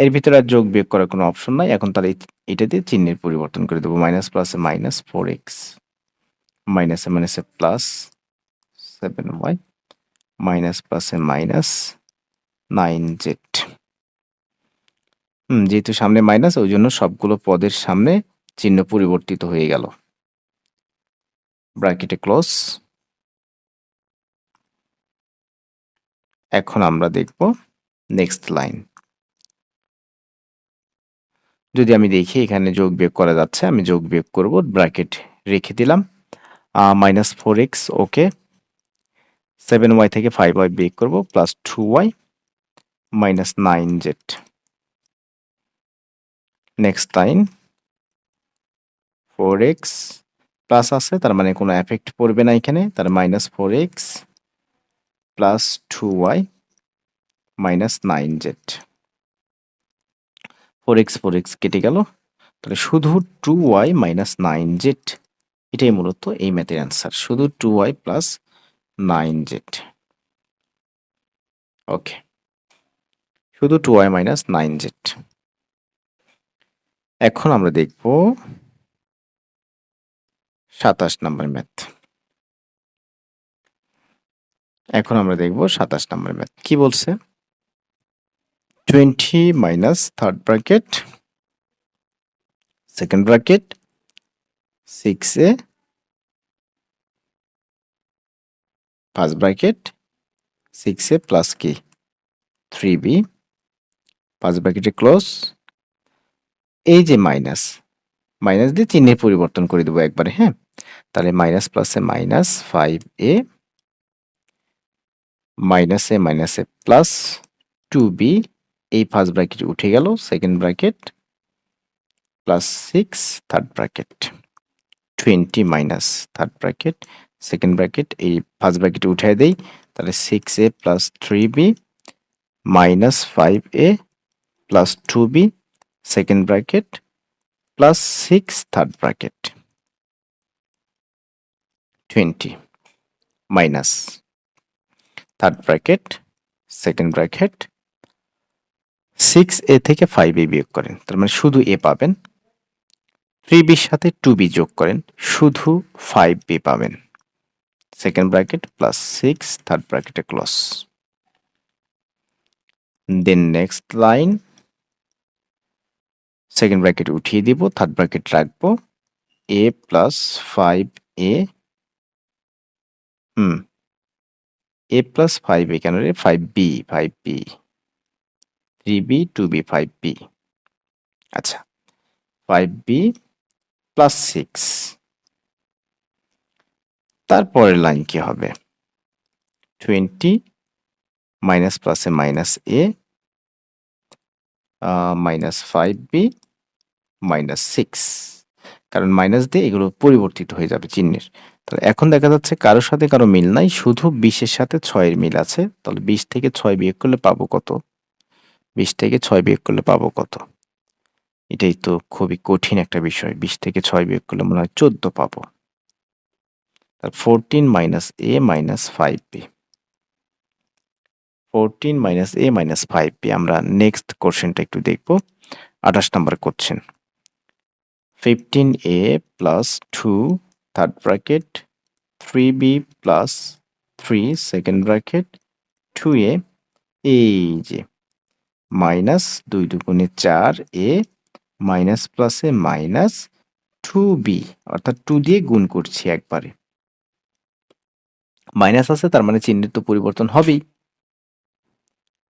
এর ভিতরে আর যোগ বিয়োগ করার কোনো অপশন নাই, এখন তাহলে এটা দিয়ে চিহ্নের পরিবর্তন করে দেবো, মাইনাস প্লাসে মাইনাস 4x, মাইনাসে মাইনাসে প্লাস 7y, মাইনাস প্লাসে মাইনাস 9z। যেহেতু সামনে মাইনাস, ওই জন্য সবগুলো পদের সামনে চিহ্ন পরিবর্তিত হয়ে গেল, ব্র্যাকেটে ক্লোজ। এখন আমরা দেখব নেক্সট লাইন। যদি আমি দেখি এখানে যোগ বিয়োগ করা যাচ্ছে, আমি যোগ বিয়োগ করব, ব্র্যাকেট রেখে দিলাম, মাইনাস 4x, ওকে, 7y থেকে 5y বিয়োগ করব, plus 2y minus 9z। Next line, 4x plus আছে, তার মানে কোনো এফেক্ট পড়বে না এখানে, তার minus 4x plus 2y minus 9z। 4x কেটে গেল, তাহলে শুধু 2y মাইনাস 9z, এটাই মূলত এই ম্যাথের অ্যান্সার, শুধু 2y প্লাস 9z। ওকে, শুধু 2y মাইনাস 9z। এখন আমরা দেখব 27 নম্বর ম্যাথ। এখন আমরা দেখব 27 নম্বর ম্যাথ কি বলছে? 20 minus third bracket second bracket 6a first bracket 6a plus কি 3b, ফার্স্ট ব্র্যাকেটে ক্লোজ, এই যে মাইনাস, মাইনাস দিয়ে চিহ্নের পরিবর্তন করে দেবো একবারে, হ্যাঁ, তাহলে মাইনাস প্লাসে মাইনাস 5a মাইনাসে মাইনাসে প্লাস 2b, এই ফার্স্ট ব্র্যাকেট উঠে গেল, second bracket plus 6 third bracket 20 minus third bracket second bracket এই ফার্স্ট ব্র্যাকেটে উঠাই দেই, তাহলে 6a plus 3b minus 5a plus 2b second bracket plus 6 third bracket 20 minus third bracket second bracket 6a থেকে 5a বিয়োগ করেন, তার মানে শুধু a পাবেন। 3b এর সাথে 2b যোগ করেন, শুধু 5b পাবেন। সেকেন্ড ব্র্যাকেট প্লাস 6 থার্ড ব্র্যাকেটে close. Then next line second bracket উঠিয়ে দিব, থার্ড ব্র্যাকেট রাখবো a plus 5a a plus 5a কেন রে 5b 3b 2b 5b আচ্ছা 5b প্লাস 6 তারপরের লাইন কি হবে 20 মাইনাস প্লাসে minus a minus 5b minus 6 কারণ মাইনাস দিয়ে এগুলো পরিবর্তিত হয়ে যাবে চিহ্নের। তাহলে এখন দেখা যাচ্ছে কারোর সাথে কারো মিল নাই, শুধু 20 এর সাথে 6 এর মিল আছে। তাহলে 20 থেকে 6 বিয়োগ করলে পাবো কত? 20 থেকে 6 বিয়োগ করলে পাবো কত? এটাই তো খুবই কঠিন একটা বিষয়। 20 থেকে 6 বিয়োগ করলে মনে হয় 14 পাবো। তাহলে 14 minus a minus 5b 14 minus a minus 5b। আমরা নেক্সট কোশ্চেনটা একটু দেখব। 28 নম্বর question 15a plus 2 third bracket 3b plus 3 second bracket 2a এই যে মাইনাস 2 দুগুণে 4a মাইনাস প্লাসে মাইনাস 2b অর্থাৎ 2 দিয়ে গুণ করছি একবারে। মাইনাস আছে তার মানে চিহ্নের তো পরিবর্তন হবেই,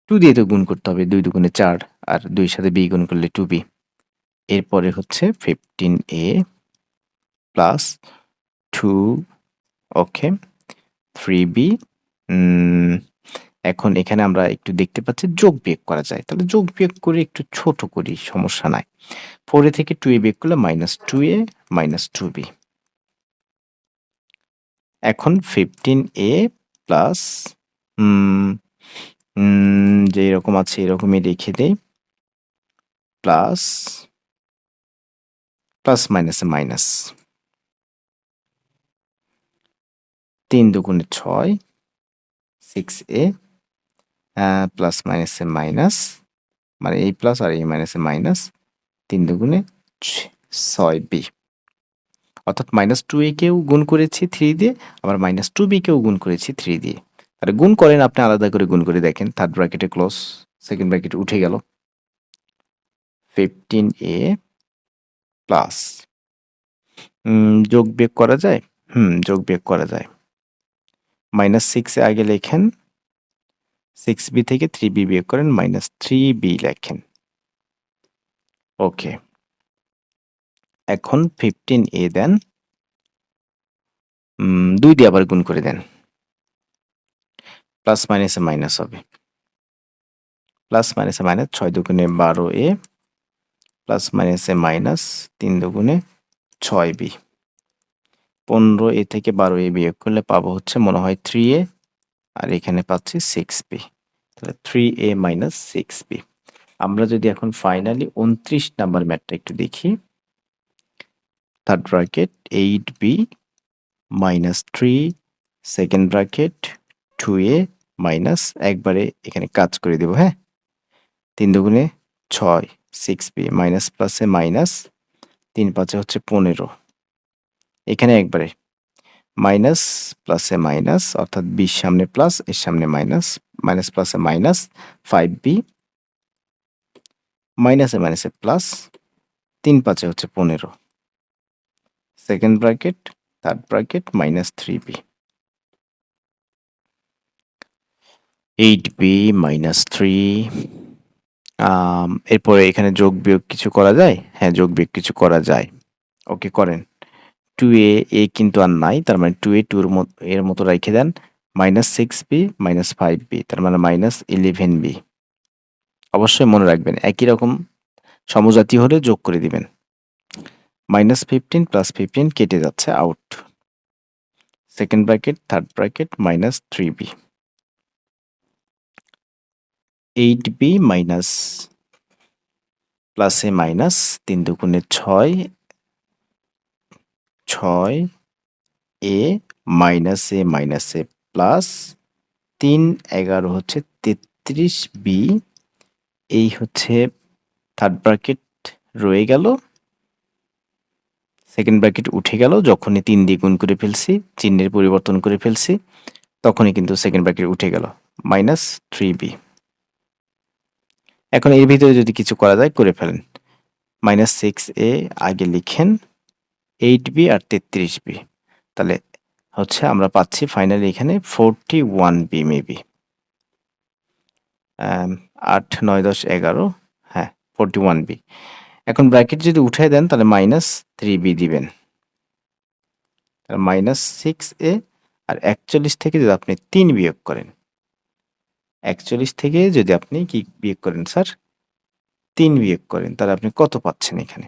2 দিয়ে তো গুণ করতে হবে, 2 দুগুণে 4 আর 2 এর সাথে b গুণ করলে 2b। এরপরে হচ্ছে 15a প্লাস 2 ওকে 3b এখন এখানে আমরা একটু দেখতে পাচ্ছি যোগ বিয়োগ করা যায়, তাহলে যোগ বিয়োগ করে একটু ছোট করি, সমস্যা নাই। 4a থেকে 2a বিয়োগ করলে মাইনাস 2a মাইনাস 2b। এখন 15a প্লাস যে এরকম আছে এরকমই রেখে দেই প্লাস প্লাস মাইনাসে মাইনাস 3 দুগুণে 6 6a প্লাস মাইনাসে মাইনাস মানে এই প্লাস আর এই মাইনাসে মাইনাস 3 দুগুণে 6b অর্থাৎ মাইনাস 2a কেও গুণ করেছি 3 দিয়ে, আবার মাইনাস 2b কেও গুণ করেছি 3 দিয়ে। আর গুণ করেন আপনি আলাদা করে গুণ করে দেখেন, থার্ড ব্র্যাকেটে ক্লোজ সেকেন্ড ব্র্যাকেট উঠে গেল 15a প্লাস যোগ বিয়োগ করা যায়, যোগ বিয়োগ করা যায়। মাইনাস 6 এ আগে লেখেন 6b থেকে 3b বিয়োগ করেন মাইনাস 3b লেখেন ওকে। এখন 15a দেন 2 দিয়ে আবার গুণ করে দেন, প্লাস মাইনাসে মাইনাস হবে, প্লাস মাইনাসে মাইনাস 6 দুগুণে 12a প্লাস মাইনাসে মাইনাস 3 দুগুণে 6b 15a থেকে 12a বিয়োগ করলে পাবো হচ্ছে মনে হয় 3a আর এখানে পাচ্ছি 6b, তাহলে 3a মাইনাস 6b। আমরা যদি এখন ফাইনালি 29 নাম্বার ম্যাথটা একটু দেখি, third bracket 8b minus 3 second bracket 2a minus একবারে এখানে কাজ করে দেব, হ্যাঁ 3 দুগুণে 6 6b মাইনাস প্লাসে মাইনাস 3 5 হচ্ছে 15, এখানে একবারে মাইনাস প্লাসে মাইনাস অর্থাৎ 20 সামনে প্লাস এর সামনে মাইনাস, মাইনাস প্লাসে মাইনাস 5b মাইনাসে মাইনাসে প্লাস 3 5 হচ্ছে 15 second bracket third bracket minus 3b 8b minus 3 এরপরে এখানে যোগ বিয়োগ কিছু করা যায়, হ্যাঁ যোগ বিয়োগ কিছু করা যায় ওকে করেন। 2a কিন্তু আর নাই, তার মানে 2a 2 এর মতো রেখে দেন, মাইনাস 6b মাইনাস 5b তার মানে মাইনাস 11b। অবশ্যই মনে রাখবেন একই রকম সমজাতীয় হলে যোগ করে দিবেন। -15 + 15 কেটে যাচ্ছে out. Second bracket, third bracket -3b। 8b minus প্লাসে মাইনাস 3 দুগুণে 6, 6a মাইনাসে প্লাস 3 11 হচ্ছে 33b। এই হচ্ছে থার্ড ব্র্যাকেট রয়ে গেল, সেকেন্ড ব্র্যাকেট উঠে গেল। যখনই 3 দিয়ে গুণ করে ফেলছি, চিহ্নের পরিবর্তন করে ফেলছি, তখনই কিন্তু সেকেন্ড ব্র্যাকেট উঠে গেল, -3b। এখন এর ভিতরে যদি কিছু করা যায় করে ফেলেন। -6a আগে লিখেন, 8b আর 33b, তাহলে হচ্ছে আমরা পাচ্ছি ফাইনালি এখানে 41b মেবি। 8 9 10 11, হ্যাঁ 41b। এখন ব্র্যাকেট যদি উঠাই দেন তাহলে -3b দিবেন, -6a আর 41 থেকে যদি আপনি 3 বিয়োগ করেন, 41 থেকে যদি আপনি কি বিয়োগ করেন স্যার, 3 বিয়োগ করেন, তাহলে আপনি কত পাচ্ছেন এখানে?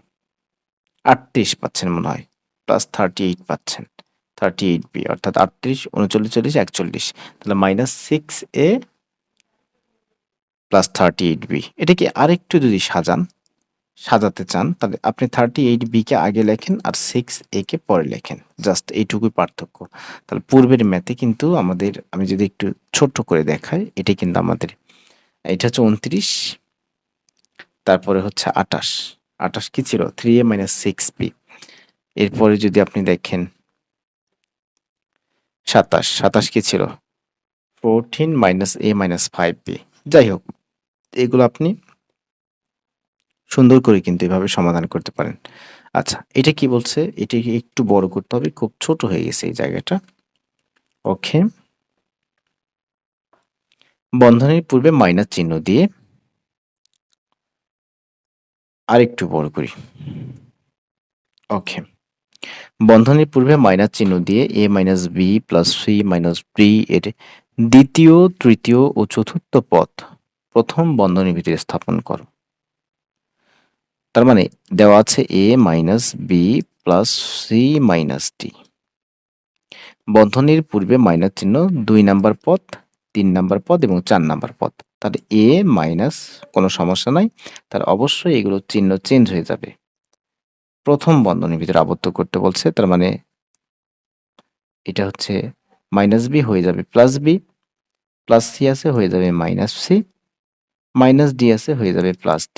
38 পাচ্ছেন মনে হয়, +38 পাচ্ছেন, 38b অর্থাৎ 38 39 40 41, তাহলে -6a +38b। এটাকে আরেকটু যদি সাজাতে চান তাহলে আপনি 38b কে আগে লেখেন আর 6a কে পরে লেখেন, জাস্ট এইটুকুই পার্থক্য। তাহলে পূর্বের ম্যাথে কিন্তু আমাদের, আমি যদি একটু ছোট্ট করে দেখাই, এটা কিন্তু আমাদের, এটা হচ্ছে 29, তারপরে হচ্ছে 28, 28 কি ছিল 3a - 6b। এরপরে যদি আপনি দেখেন 27, 27 কি ছিল 14 - a - 5b। যাই হোক, এগুলো আপনি সুন্দর করে কিন্তু এভাবে সমাধান করতে পারেন। আচ্ছা, এটা কি বলছে? এটাকে একটু বড় করতে হবে, খুব ছোট হয়ে গেছে এই জায়গাটা। ওকে, বন্ধনীর পূর্বে মাইনাস চিহ্ন দিয়ে আরেকটু বড় করি। ওকে, বন্ধনীর পূর্বে মাইনাস চিহ্ন দিয়ে a - b + c - d এর দ্বিতীয়, তৃতীয় ও চতুর্থ পদ প্রথম বন্ধনীর ভিতরে স্থাপন করো। তার মানে দেওয়া আছে a - b + c - d। বন্ধনীর পূর্বে মাইনাস চিহ্ন 2 নাম্বার পদ, 3 নাম্বার পদ এবং 4 নাম্বার পদ। তাহলে a মাইনাস কোনো সমস্যা নাই, তার অবশ্যই এগুলো চিহ্ন চেঞ্জ হয়ে যাবে। প্রথম বন্ধনীর ভিতরে আবদ্ধ করতে বলছে, তার মানে এটা হচ্ছে -b হয়ে যাবে +b, +c আছে হয়ে যাবে -c, -d আছে হয়ে যাবে +d।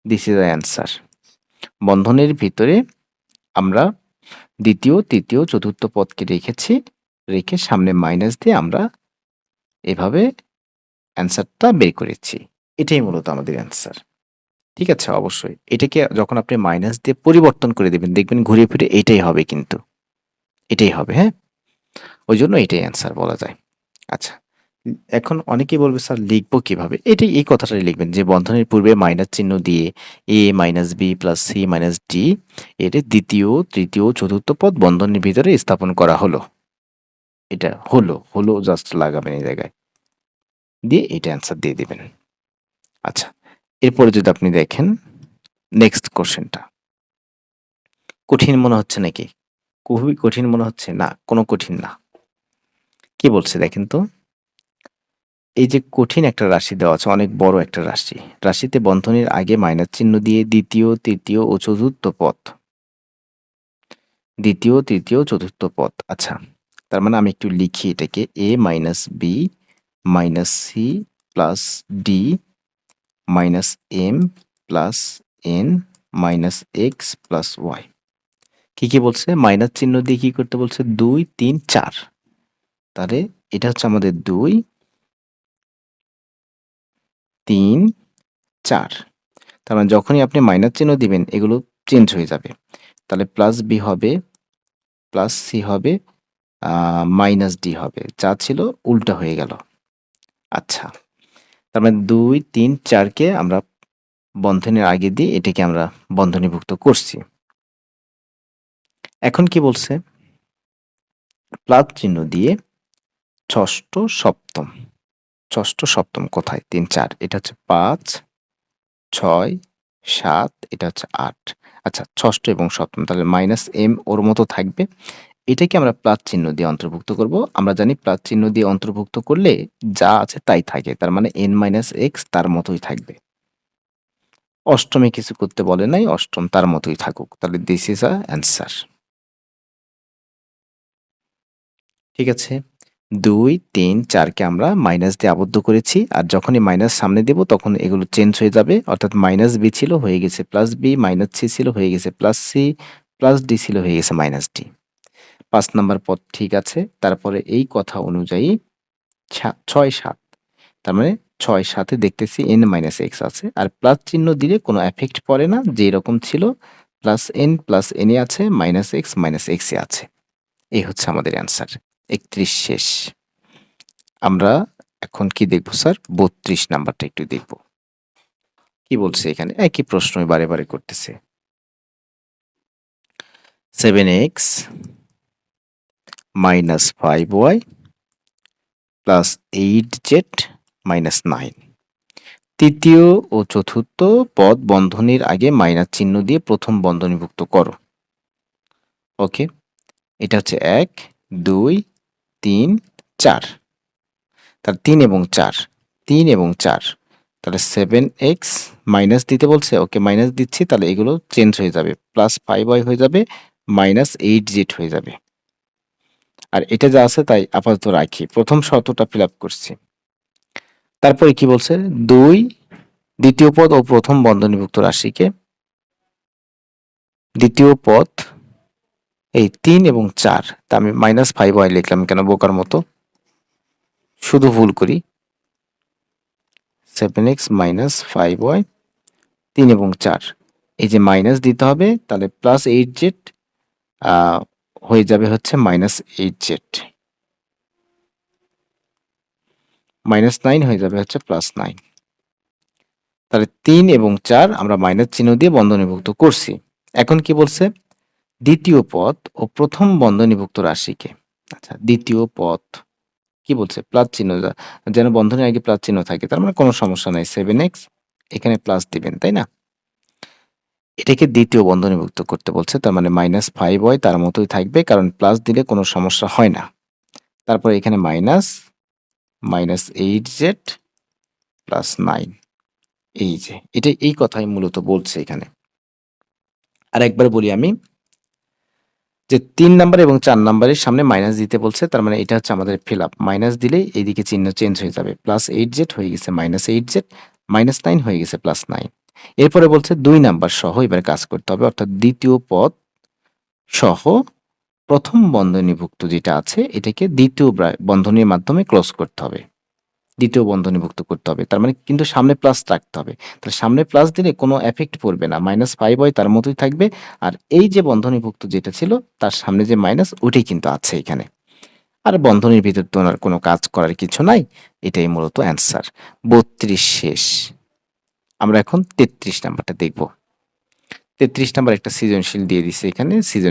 This is the answer. বন্ধনীর ভিতরে আমরা দ্বিতীয়, তৃতীয়, চতুর্থ পদকে রেখেছি, রেখে সামনে মাইনাস দিয়ে আমরা এভাবে অ্যান্সারটা বের করেছি। এটাই মূলত আমাদের অ্যান্সার। ঠিক আছে? অবশ্যই। এটাকে যখন আপনি মাইনাস দিয়ে পরিবর্তন করে দিবেন, দেখবেন ঘুরে ফিরে এটাই হবে কিন্তু। এটাই হবে, হ্যাঁ? ওইজন্য এটাই অ্যান্সার বলা যায়। আচ্ছা। এখন অনেকেই বলবে স্যার লিখবো কিভাবে? এই কথাটাই লিখবেন যে বন্ধনীর পূর্বে মাইনাস চিহ্ন দিয়ে a - b + c - d এর দ্বিতীয়, তৃতীয়, চতুর্থ পদ বন্ধনীর ভিতরে স্থাপন করা হলো। এটা হলো জাস্ট লাগাবেন এই জায়গায়। দিয়ে এটা অ্যান্সার দিয়ে দিবেন। আচ্ছা, এরপরে যদি আপনি দেখেন নেক্সট কোশ্চেনটা। কঠিন মনে হচ্ছে নাকি? খুবই কঠিন মনে হচ্ছে? না, কোনো কঠিন না। কি বলছে দেখেন তো? এই যে কঠিন একটা রাশি দেওয়া আছে, অনেক বড় একটা রাশি। রাশিতে বন্ধনীর আগে মাইনাস চিহ্ন দিয়ে দ্বিতীয়, তৃতীয় ও চতুর্থ পদ। দ্বিতীয়, তৃতীয়, চতুর্থ পদ। আচ্ছা, তার মানে আমি একটু লিখি এটাকে a - b - c + d -m + n - x + y। কি বলছে? মাইনাস চিহ্ন দিয়ে কি করতে বলছে? 2 3 4। তাহলে এটা হচ্ছে আমাদের 2 3 4। তার মানে যখনই আপনি মাইনাস চিহ্ন দিবেন এগুলো চেঞ্জ হয়ে যাবে। তাহলে +b হবে, +c হবে, -d হবে। যা ছিল উল্টা হয়ে গেল। আচ্ছা, তার মানে 2 3 4 কে আমরা বন্ধনীর আগে দিয়ে এটাকে আমরা বন্ধনীভুক্ত করছি। এখন কি বলছে? প্লাস চিহ্ন দিয়ে ষষ্ঠ, সপ্তম। ষষ্ঠ, সপ্তম কোথায়? 3 4, এটা হচ্ছে 5 6 7, এটা হচ্ছে 8। আচ্ছা, ষষ্ঠ এবং সপ্তম তাহলে -m ওর মতো থাকবে। এটাকে আমরা প্লাস চিহ্ন দিয়ে অন্তর্ভুক্ত করব। আমরা জানি প্লাস চিহ্ন দিয়ে অন্তর্ভুক্ত করলে যা আছে তাই থাকে। তার মানে n-x তার মতোই থাকবে। অষ্টমে কিছু করতে বলে নাই, অষ্টম তার মতোই থাকুক। তাহলে দিস ইজ আ অ্যান্সার। ঠিক আছে? ২, ৩, ৪ কে আমরা মাইনাস দিয়ে আবদ্ধ করেছি। আর যখনই মাইনাস সামনে দেব তখন এগুলো চেঞ্জ হয়ে যাবে। অর্থাৎ -b ছিল হয়ে গেছে +b, -c ছিল হয়ে গেছে +c, +d ছিল হয়ে গেছে -d। ৫ নাম্বার পদ ঠিক আছে। তারপরে এই কথা অনুযায়ী ৬, ৭ তার মানে ৬, ৭ এ দেখতেছি n-x আছে। আর প্লাস চিহ্ন দিলে কোনো এফেক্ট পড়ে না। যেরকম ছিল +n এ আছে, -x এ আছে। এই হচ্ছে আমাদের অ্যান্সার। ৩১ শেষ। আমরা এখন কি দেখব স্যার? ৩২ নাম্বারটা একটু দেখব। কি বলছে এখানে? একই প্রশ্নই বারে করতেছে। 7x - 5y + 8z - 9 তৃতীয় ও চতুর্থ পদ বন্ধনীর আগে মাইনাস চিহ্ন দিয়ে প্রথম বন্ধনীভুক্ত করো। ওকে, এটা হচ্ছে ১, ২, ৩, ৪। তাহলে ৩ এবং ৪, ৩ এবং ৪ তাহলে 7x মাইনাস দিতে বলছে। ওকে, মাইনাস দিচ্ছি। তাহলে এগুলো চেঞ্জ হয়ে যাবে। +5y হয়ে যাবে, -8z হয়ে যাবে। আর এটা যা আছে তাই আপাতত রাখি। প্রথম শর্তটা ফিল আপ করছি। তারপরে কি বলছে? ২ দ্বিতীয় পদ ও প্রথম বন্ধনীভুক্ত রাশিকে দ্বিতীয় পদ এই ৩ এবং ৪ তা আমি -5y লিখলাম কেন বোকার মতো? শুধু ভুল করি। 7x - 5y ৩ এবং ৪ এই যে মাইনাস দিতে হবে তাহলে +8z হয়ে যাবে হচ্ছে -8z, -9 হয়ে যাবে হচ্ছে +9। তাহলে ৩ এবং ৪ আমরা মাইনাস চিহ্ন দিয়ে বন্ধনীভুক্ত করছি। এখন কি বলছে? দ্বিতীয় পদ ও প্রথম বন্ধনীভুক্ত রাশিকে। আচ্ছা, দ্বিতীয় পদ কি বলছে? প্লাস চিহ্ন যেন বন্ধনীর আগে প্লাস চিহ্ন থাকে। তার মানে কোনো সমস্যা নাই। 7x এখানে প্লাস দিবেন, তাই না? এটাকে দ্বিতীয় বন্ধনীভুক্ত করতে বলছে। তার মানে -5y তার মতোই থাকবে, কারণ প্লাস দিলে কোনো সমস্যা হয় না। তারপরে এখানে -8z +9 এই যে এই কথাই মূলত বলছে এখানে। আরেকবার বলি আমি যে ৩ নাম্বার এবং ৪ নাম্বারের সামনে মাইনাস দিতে বলছে। তার মানে এটা হচ্ছে আমাদের ফিল আপ। মাইনাস দিলেই এইদিকে চিহ্ন চেঞ্জ হয়ে যাবে। +8z হয়ে গেছে -8z, -9 হয়ে গেছে +9। এরপরে বলছে ২ নাম্বার সহ এবার কাজ করতে হবে। অর্থাৎ দ্বিতীয় পদ সহ প্রথম বন্ধনীভুক্ত যেটা আছে এটাকে দ্বিতীয় বন্ধনীর মাধ্যমে ক্লোজ করতে হবে। দ্বিতীয় বন্ধনীভুক্ত করতে হবে। তার মানে কিন্তু সামনে প্লাস রাখতে হবে। তাহলে সামনে প্লাস দিলে কোনো এফেক্ট পড়বে না। -5y তার মতোই থাকবে। আর এই যে বন্ধনীভুক্ত যেটা ছিল তার সামনে যে মাইনাস ওটাই কিন্তু আছে এখানে। আর বন্ধনীর ভিতর তো আর কোনো কাজ করার কিছু নাই। এটাই মূলত অ্যান্সার। ৩২ শেষ। আমরা এখন ৩৩ নাম্বারটা দেখব। ৩৩ নাম্বার একটা সৃজনশীল দিয়ে দিছে এখানে।